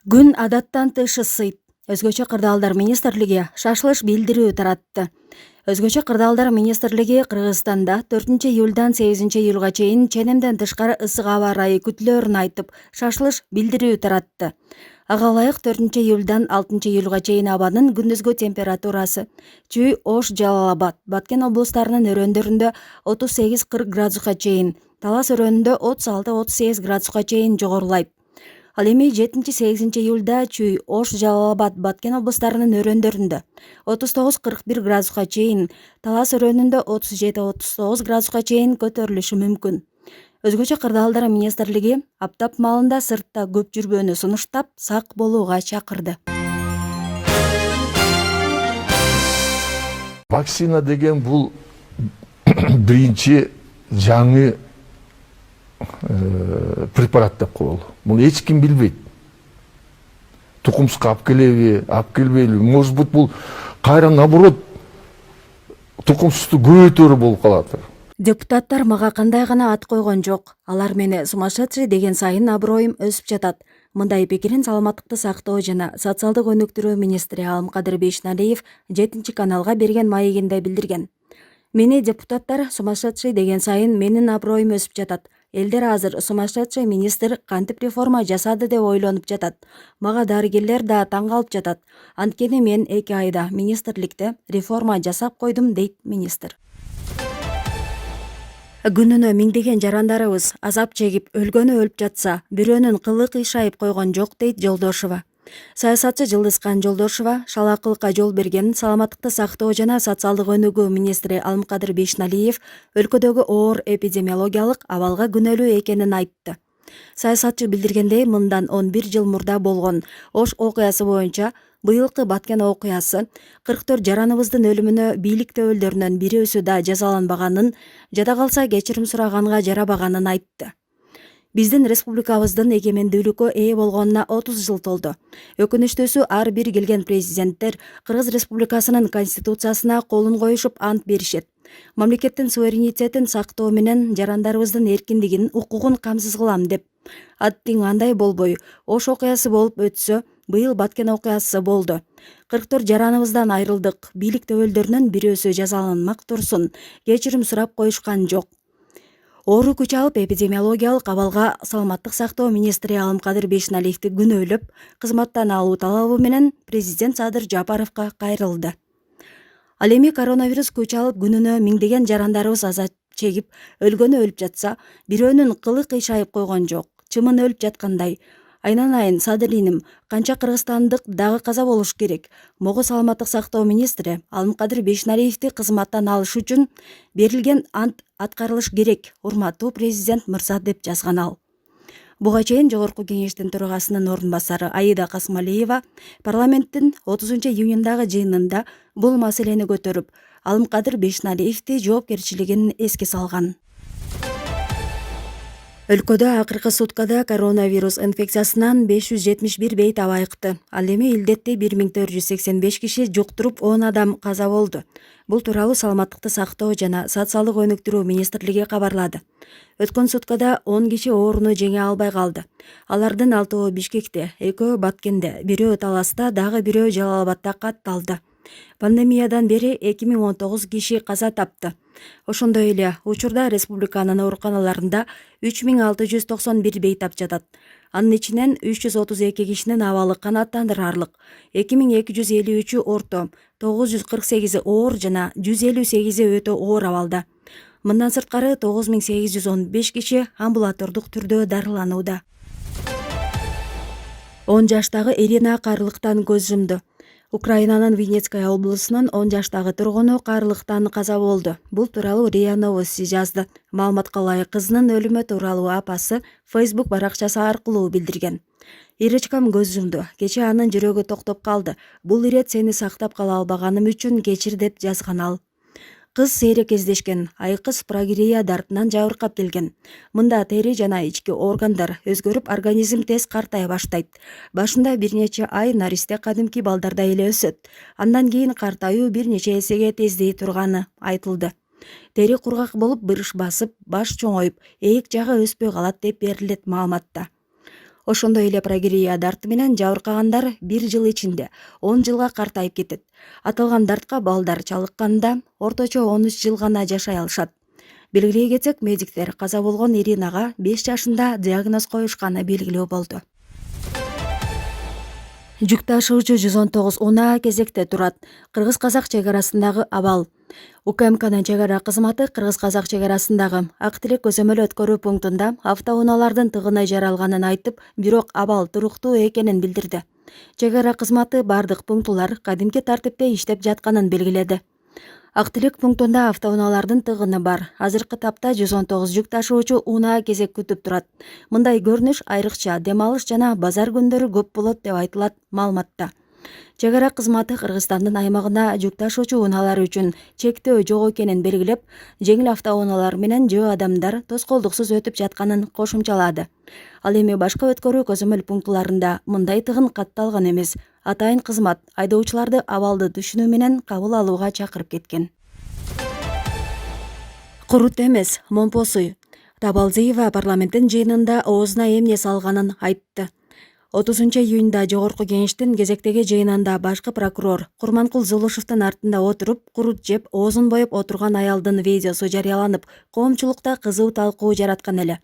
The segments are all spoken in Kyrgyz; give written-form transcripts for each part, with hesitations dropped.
Күн адаттан тыш ысыйт. Өзгөчө кырдаалдар министрлиги шашылыш билдирүү таратты. Өзгөчө кырдаалдар министрлиги Кыргызстанда 4-июлдан 8-июлга чейин ченемден тышкары ысык аба ырайы күтүлөөрүн айтып, шашылыш билдирүү таратты. Ага ылайык 4-июлдан 6-июлга чейин абанын күндүзгү температурасы Чүй, Ош, Жалал-Абад, Баткен облустарынын өрөөндөрүндө 38-40 градуска чейин, Талас өрөөнүндө 36-38 градуска чейин жогорулайт. Ал эми 7-8 Чүй, Ош, Жалал-Абад, Баткен облустарынын өрөөндөрүндө 39-41 градуска чейин, Талас өрөөнүндө 37-39 градуска чейин көтөрүлүшү мүмкүн. Өзгөчө кырдаалдар министрлиги аптап маалында сыртта көп жүрбөөнү сунуштап, сак болууга чакырды. Вакцина деген бул биринчи жаңы препарат деп коелу. Муну эч ким билбейт. Тукумсузга алып келеби, алып келбейби? Может быть, бул кайра наоборот тукумсуздукту көбөйтөөрү болуп калат. Депутаттар мага кандай гана ат койгон жок. Алар мени сумасшедший деген сайын аброюм өсүп жатат. Мындай пикирин саламаттыкты сактоо жана социалдык өнүктүрүү министри Кадыр Бейшналиев 7 каналга берген маегинде билдирген. Мени депутаттар сумасшедший деген сайын менин аброюм өсүп жатат. Элдер азыр сумасшедший министр кантип реформа жасады деп ойлонуп жатат. Мага дарыгерлер да таң калып жатат. Анткени мен 2 айда министрликте реформа жасап койдум, дейт министр. Күнүнө миңдеген жарандарыбыз азап чегип, өлгөнү өлүп жатса, бирөөнүн кылы кыйшайып койгон жок, дейт Жолдошева. Саясатчы Жылдызкан Жолдошева шалаакылыкка жол берген саламаттыкты сактоо жана социалдык өнүгүү министри Кадыр Бейшналиев өлкөдөгү оор эпидемиологиялык абалга күнөөлүү экенин айтты. Саясатчы билдиргендей, мындан 11 жыл мурда болгон Ош окуясы боюнча быйылкы Баткен окуясы 44 жараныбыздын өлүмүнө бийлик төбөлдөрүнөн бирөөсү да жазаланбаганын, жада калса кечирим сураганга жарабаганын айтты. Биздин республикабыздын эгемендүүлүккө ээ болгонуна 30 жыл толду. Өкүнүчтүүсү, ар бир келген президенттер Кыргыз Республикасынын конституциясына колун коюшуп ант беришет. Мамлекеттин суверенитетин сактоо менен жарандарыбыздын эркиндигин, укугун камсыз кылам деп. Аттиң андай болбой, Ош окуясы болуп өтсө, быйыл Баткен окуясы болду. 44 жараныбыздан айрылдык. Бийлик төбөлдөрүнөн бирөөсү жазаланмак турсун, кечирим сурап коюшкан жок. Оору күч алып, эпидемиологиялык абалга саламаттык сактоо министри Кадыр Бейшналиевди күнөөлөп, кызматтан алуу талабы менен президент Садыр Жапаровго кайрылды. Ал эми коронавирус күч алып, күнүнө миңдеген жарандарыбыз азап чегип, өлгөнү өлүп жатса, бирөөнүн кылы кыйшайып койгон жок. Чымын өлүп жаткандай. Айнанайын, Садырлиним, канча кыргызстандык дагы каза болуш керек. Могу саламаттык сактоо министри Кадыр Бейшналиевди кызматтан алыш үчүн берилген ант аткарылыш керек, урматтуу президент мырза, деп жазган ал. Буга чейин Жогорку кеңештин төрагасынын орун басары Аида Касмалиева парламенттин 30-июняндагы жыйынында бул маселени көтөрүп, Кадыр Бейшналиевди жоопкерчилигин эске салган. Өлкөдө акыркы суткада коронавирус инфекциясынан 571 бейт абайыкты. Ал эми илдетти 1485 киши жуктуруп, 10 адам каза болду. Бул тууралуу саламаттыкты сактоо жана социалдык өнүктүрүү министрлиги кабарлады. Өткөн суткада 10 киши ооруну жеңе албай калды. Алардын 6-ы Бишкекте, 2-өө Баткенде, 1-өө Таласта, дагы 1-өө Жалал-Абадта катталды. Пандемиядан бери 2019 киши каза тапты. Ошондой эле учурда республиканын ооруканаларында 3691 бейтап жатат. Анын ичинен 332 кишинин абалы канааттандырарлык, 2253 орто, 948 оор жана 158 өтө оор абалда. Мындан сырткары 9815 киши амбулатордук түрдө дарыланууда. 10 жаштагы Ирина каарылыктан көз жумду. Украинанын Винницкая облусунун 10 жаштагы тургуну каарылыктан каза болду. Бул тууралуу РИА Новости жазды. Маалыматка ылайык, кызынын өлүмү тууралуу апасы Facebook баракчасы аркылуу билдирген. Иричкам көз жумду. Кечээ анын жүрөгү токтоп калды. Бул ирет сени сактап кала албаганым үчүн кечир, деп жазган ал. Кыз сейрек кездешкен, айкыз прогирия дартынан жабыркап келген. Мында тери жана ички органдар өзгөрүп, организм тез картай баштайт. Башында бир нече ай наристе кадимки балдардай эле өсөт. Андан кийин картайуу бир нече эсеге тездей турганы айтылды. Тери кургак болуп, бырыш басып, баш чоңоюп, ээк жагы өспөй калат, деп берилет маалыматта. Ошондой эле прогирия дарты менен жабыркагандар 1 жыл ичинде 10 жылга картайып кетет. Аталган дартка балдар чалыкканда орточо 13 жыл гана жашай алышат. Белгилей кетсек, медиктер каза болгон Иринага 5 жашында диагноз коюшканы белгилүү болду. Жүк ташуучу 119 унаа кезекте турат. Кыргыз-казак чек арасындагы абал. УКМКнын чек ара кызматы Кыргыз-казак чек арасындагы Актилек көзөмөл өткөрүү пунктунда автоунаалардын тыгыны жаралганын айтып, бирок абал туруктуу экенин билдирди. Чек ара кызматы бардык пунктулар кадимки тартипте иштеп жатканын белгиледи. Актилек пунктунда автоунаалардын тыгыны бар. Азыркы тапта 119 жүк ташуучу унаа кезек күтүп турат. Мындай көрүнүш айрыкча дем алыш жана базар күндөрү көп болот деп айтылат маалыматта. Чек ара кызматы Кыргызстандын аймагына жүк ташуучу унаалар үчүн чектөө жок экенин белгилеп, жеңил автоунаалар менен жөө адамдар тоскоолдуксуз өтүп жатканын кошумчалады. Ал эми башка өткөрүү көзөмөл пунктуларында мындай тыгын катталган эмес. Атайын кызмат айдоочуларды абалды түшүнүү менен кабыл алууга чакырып кеткен. Курут ЭМЕС Момпосуй Табалзиева парламенттин жыйынында оозуна эмне салганын айтты. 30-июнда жогорку кеңештин кезектеги жыйынында башкы прокурор Курманкул Зулушевдин артында отуруп, курут жеп, оозун боеп отурган аялдын видеосу жарыяланып, коомчулукта кызуу талкуу жараткан эле.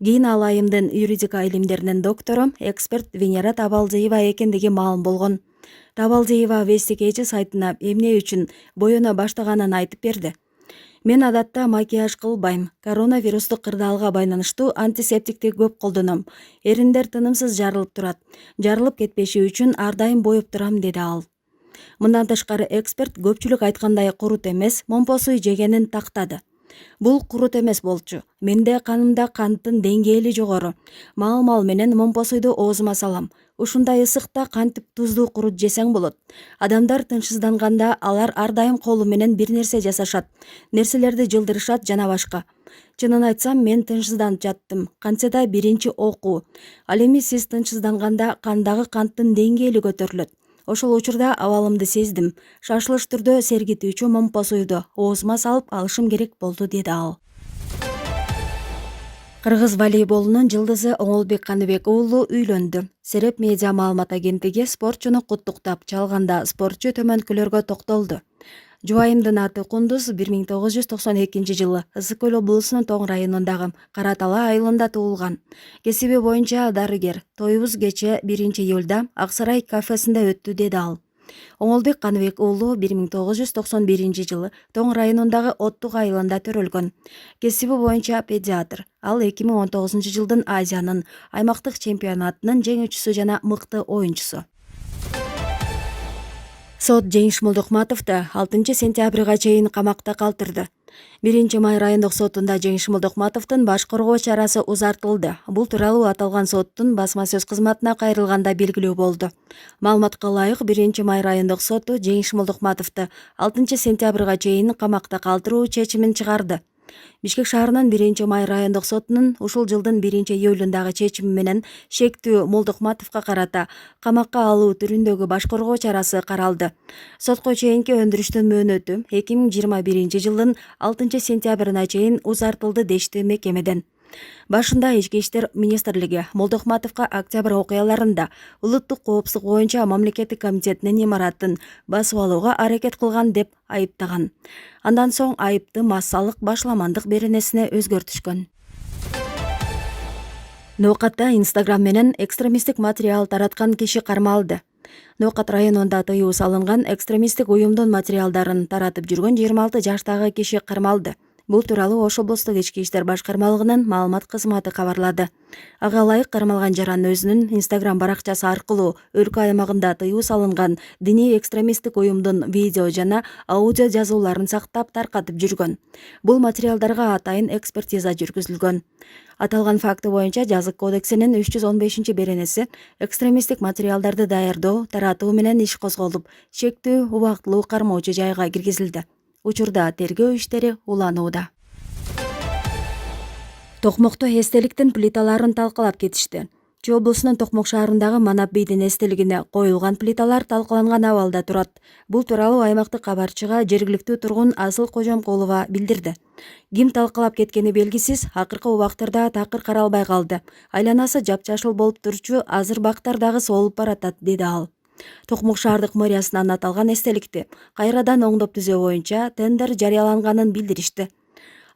Кийин ал айымдын юридика илимдеринин доктору, эксперт Венера Табалзиева экендиги маалым болгон. Табалзиева Вестикечи сайтына эмне үчүн боёно баштаганын айтып берди. Мен адатта макияж кылбайм. Коронавирустук кырдаалга байланыштуу антисептикти көп колдоном. Эриндер тынымсыз жарылып турат. Жарылып кетпеши үчүн ар дайым боюп турам, деди ал. Мындан тышкары эксперт көпчүлүк айткандай курут эмес Момпосуй жегенин тактады. Бул курут эмес болчу. Менде канымда канттын деңгээли жогору. Маал менен Момпосуйду оозума салам. Ушундай ысыкта кантип туздуу курут жесең болот. Адамдар тынчсызданганда алар ар дайым колу менен бир нерсе жасашат. Нерселерди жылдырышат жана башка. Чынын айтсам, мен тынчсызданып жаттым. Кантсе да биринчи окуу. Ал эми сиз тынчсызданганда кандагы канттын деңгээли көтөрүлөт. Ошол учурда абалымды сездим. Шашылыш түрдө сергитүүчү Момпосуйду оозума салып алышым керек болду, деди ал. Кыргыз волейболунун жылдызы Оңолбек Каныбек уулу үйлөндү. Сереп медиа маалымат агенттиги спортчуну куттуктап чалганда спортчу төмөнкүлөргө токтолду. Жубайымдын аты Кундуз 1992 жылы Ысык көл облусунун Тоң районундагы Каратала айылында туулган. Кесиби боюнча дарыгер. Тоюбуз кече 1-июлда Аксарай кафесинде өттү, деди ал. Оңолбек Каныбек уулу 1991 жылы Тоң районундагы Оттук айылында төрөлгөн. Кесиби боюнча педиатр. Ал 2019 жылдын Азиянын аймактык чемпионатынын жеңүүчүсү жана мыкты оюнчусу. Сот Жеңиш Молдокматовду 6 сентябрга чейин камакта калтырды. 1 май райондук сотунда Жеңиш Молдокматовдун баш коргоо чарасы узартылды. Бул тууралуу аталган соттун басма сөз кызматына кайрылганда белгилүү болду. Маалыматка ылайык 1 май райондук соту Жеңиш Молдокматовду 6 сентябрга чейин камакта калтыруу чечимин чыгарды. Бишкек шаарынын 1 май райондук сотунун ушул жылдын 1 июлундагы чечими менен шектүү Молдокматовго карата камакка алуу түрүндөгү баш коргоо чарасы каралды. Сотко чейинки өндүрүштүн мөөнөтү 2021 жылдын 6 сентябрына чейин узартылды, дешти мекемеден. Башында Ички иштер министрлиги Молдокматовго октябрь окуяларында улуттук коопсуздук боюнча мамлекеттик комитетинин имаратын басып алууга аракет кылган деп айыптаган. Андан соң айыпты массалык башламандык беренесине өзгөртүшкөн. Ноокатта Инстаграм менен экстремисттик материал тараткан киши кармалды. Ноокат районунда тыюу салынган экстремисттик уюмдун материалдарын таратып жүргөн 26 жаштагы киши кармалды. Бул тууралуу Ош облустук ички иштер башкармалыгынын маалымат кызматы кабарлады. Ага ылайык кармалган жаран өзүнүн Инстаграм баракчасы аркылуу өлкө аймагында тыюу салынган диний экстремисттик уюмдун видео жана аудио жазууларын сактап таркатып жүргөн. Бул материалдарга атайын экспертиза жүргүзүлгөн. Аталган факты боюнча Жазык кодексинин 315 беренеси экстремисттик материалдарды даярдоо, таратуу менен иш козголуп, чектүү убактылуу кармоочу жайга киргизилди. Учурда тергөө иштери уланууда. Токмокто эстеликтин плиталарын талкалап кетишти. Чүй облусунун Токмок шаарындагы Манап бийдин эстелигине коюлган плиталар талкаланган абалда турат. Бул тууралуу аймактык кабарчыга жергиликтүү тургун Асыл Кожомкулова билдирди. Ким талкалап кеткени белгисиз, акыркы убактарда такыр каралбай калды. Айланасы жапжашыл болуп турчу, азыр бактар дагы соолуп баратат, деди ал. Токмок шаардык мэриясынан аталган эстеликти кайрадан оңдоп түзөө боюнча тендер жарыяланганын билдиришти.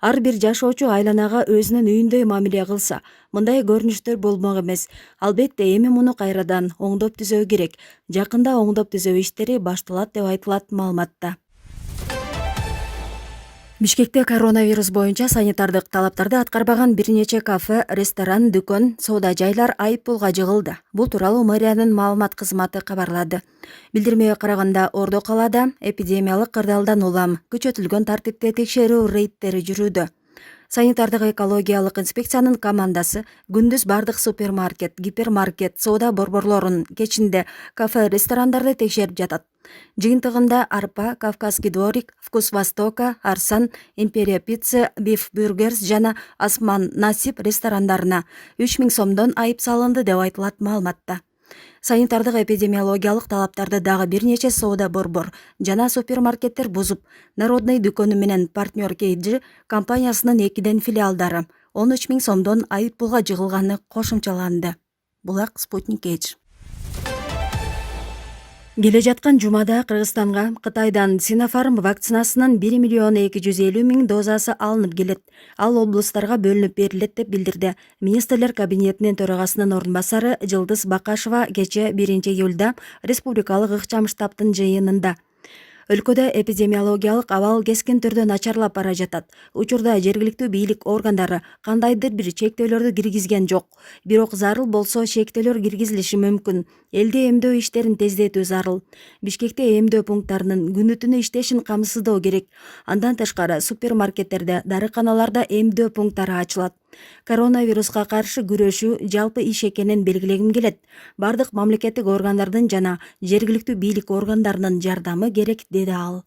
Ар бир жашоочу айланага өзүнүн үйүндөй мамиле кылса, мындай көрүнүштөр болмок эмес. Албетте эми муну кайрадан оңдоп түзөө керек. Жакында оңдоп түзөө иштери башталат деп айтылат маалыматта. Бишкекте коронавирус боюнча санитардык талаптарды аткарбаган бир нече кафе, ресторан, дүкөн, соода жайлар айып пулга жыгылды. Бул тууралуу мэриянын маалымат кызматы кабарлады. Билдирмеге караганда, Ордо калаада эпидемиялык кырдаалдан улам күчөтүлгөн тартипте текшерүү рейдтери жүрүүдө. Санитардык экологиялык инспекциянын командасы күндүз бардык супермаркет, гипермаркет, соода борборлорун, кечинде кафе, ресторандарды текшерип жатат. Жыйынтыгында арпа, Кавказский дворик, Вкус Востока, Арсан, Империя пицца, Биф Бургерс жана Асман Насип ресторандарына 3000 сомдон айып салынды деп айтылат маалыматта. Санитардык эпидемиологиялык талаптарды дагы бир нече соода борбор жана супермаркеттер бузуп, Народный дүкөнү менен партнер KG компаниясынын 2 филиалдары 13 000 сомдон айып пулга жыгылганы кошумчаланды. Булак Спутник Эч. Келе жаткан жумада Кыргызстанга Кытайдан Синофарм вакцинасынын 1,250,000 дозасы алынып келет. Ал облустарга бөлүнүп берилет деп билдирди Министрлер кабинетинин төрагасынын орун басары Жылдыз Бакашева кече 1 июлда республикалык ыкчам штабтын жыйынында. Өлкөдө эпидемиологиялык абал кескин түрдө начарлап бара жатат. Учурда жергиликтүү бийлик органдары кандайдыр бир чектөөлөрдү киргизген жок. Бирок зарыл болсо чектөөлөр киргизилиши мүмкүн. Элди эмдөө иштерин тездетүү зарыл. Бишкекте эмдөө пункттарынын күнү-түнү иштешин камсыздоо керек. Андан тышкары супермаркеттерде, дарыканаларда эмдөө пункттары ачылат. Коронавируска каршы күрөшүү жалпы иш экенин белгилегим келет. Бардык мамлекеттик органдардын жана жергиликтүү бийлик органдарынын жардамы керек, деди ал.